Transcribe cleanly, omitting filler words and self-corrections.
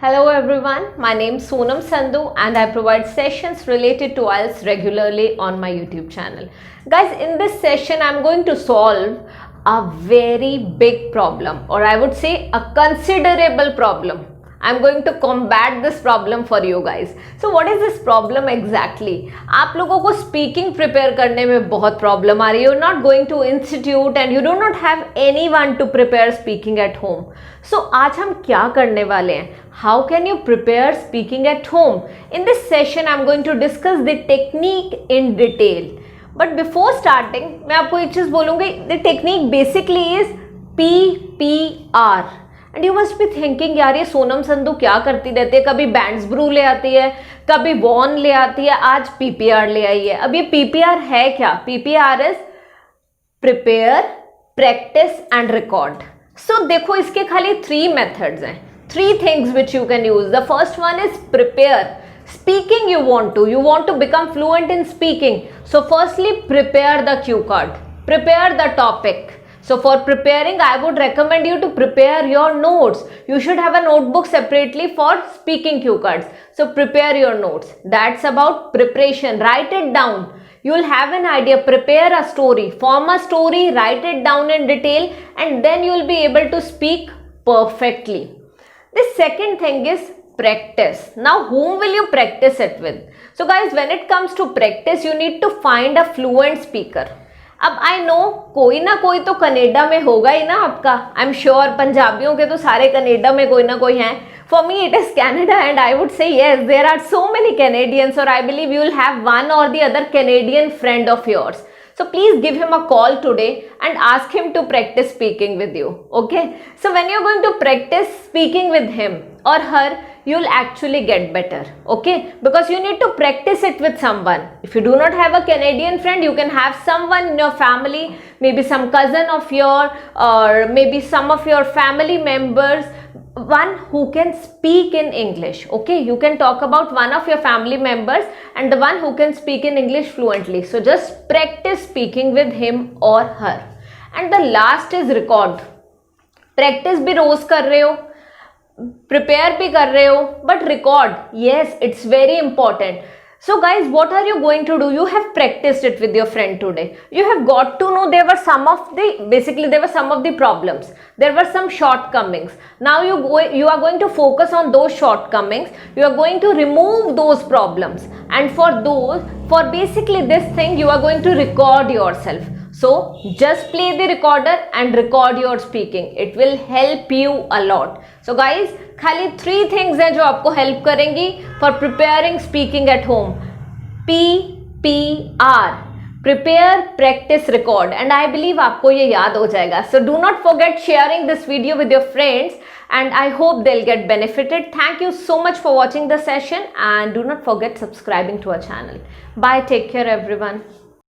Hello everyone, my name is Sonam Sandhu and I provide sessions related to IELTS regularly on my YouTube channel. Guys, in this session I am going to solve a very big problem, or I would say a considerable problem. I am going to combat this problem for you guys. So what is this problem exactly? आप लोगों को speaking prepare करने में बहुत problem आ रही है. You're not going to institute and you do not have anyone to prepare speaking at home. So आज हम क्या करने वाले हैं? How can you prepare speaking at home? In this session I'm going to discuss the technique in detail. But before starting मैं आपको एक चीज़ बोलूँगी. The technique basically is PPR. And you must be thinking यार ये सोनम संधू क्या करती रहती है, कभी बैंड्स ब्रू ले आती है, कभी वॉन ले आती है, आज पीपीआर ले आई है. अब ये पीपीआर है क्या? PPR is prepare, practice and record. So देखो इसके खाली 3 मेथड्स हैं, 3 things which you can use. The first one is prepare. Speaking you want to become fluent in speaking. So firstly prepare the cue card, prepare the topic. So for preparing, I would recommend you to prepare your notes. You should have a notebook separately for speaking cue cards. So prepare your notes. That's about preparation. Write it down. You will have an idea. Prepare a story. Form a story. Write it down in detail. And then you will be able to speak perfectly. The second thing is practice. Now whom will you practice it with? So guys, when it comes to practice, you need to find a fluent speaker. अब I know कोई ना कोई तो Canada में होगा ही ना आपका. I am sure पंजाबियों के तो सारे कनाडा में कोई ना कोई हैं. For me it is Canada and I would say yes there are so many Canadians, or I believe you will have one or the other Canadian friend of yours. So please give him a call today and ask him to practice speaking with you. Okay, so when you're going to practice speaking with him or her, you'll actually get better. Okay, because you need to practice it with someone. If you do not have a Canadian friend, you can have someone in your family, maybe some cousin of your, or maybe some of your family members, one who can speak in English. Okay, you can talk about one of your family members and the one who can speak in English fluently. So just practice speaking with him or her. And the last is record. Practice भी रोज कर रहे हो, prepare भी कर रहे हो, but record. Yes, it's very important. So guys, what are you going to do? You have practiced it with your friend today. You have got to know there were some of the problems. There were some shortcomings. Now you are going to focus on those shortcomings. You are going to remove those problems. And for basically this thing, you are going to record yourself. So just play the recorder and record your speaking. It will help you a lot. So guys, खाली 3 things हैं जो आपको help करेंगी for preparing speaking at home. PPR. Prepare, practice, record. And I believe आपको ये याद हो जाएगा. So do not forget sharing this video with your friends and I hope they'll get benefited. Thank you so much for watching the session and do not forget subscribing to our channel. Bye. Take care everyone.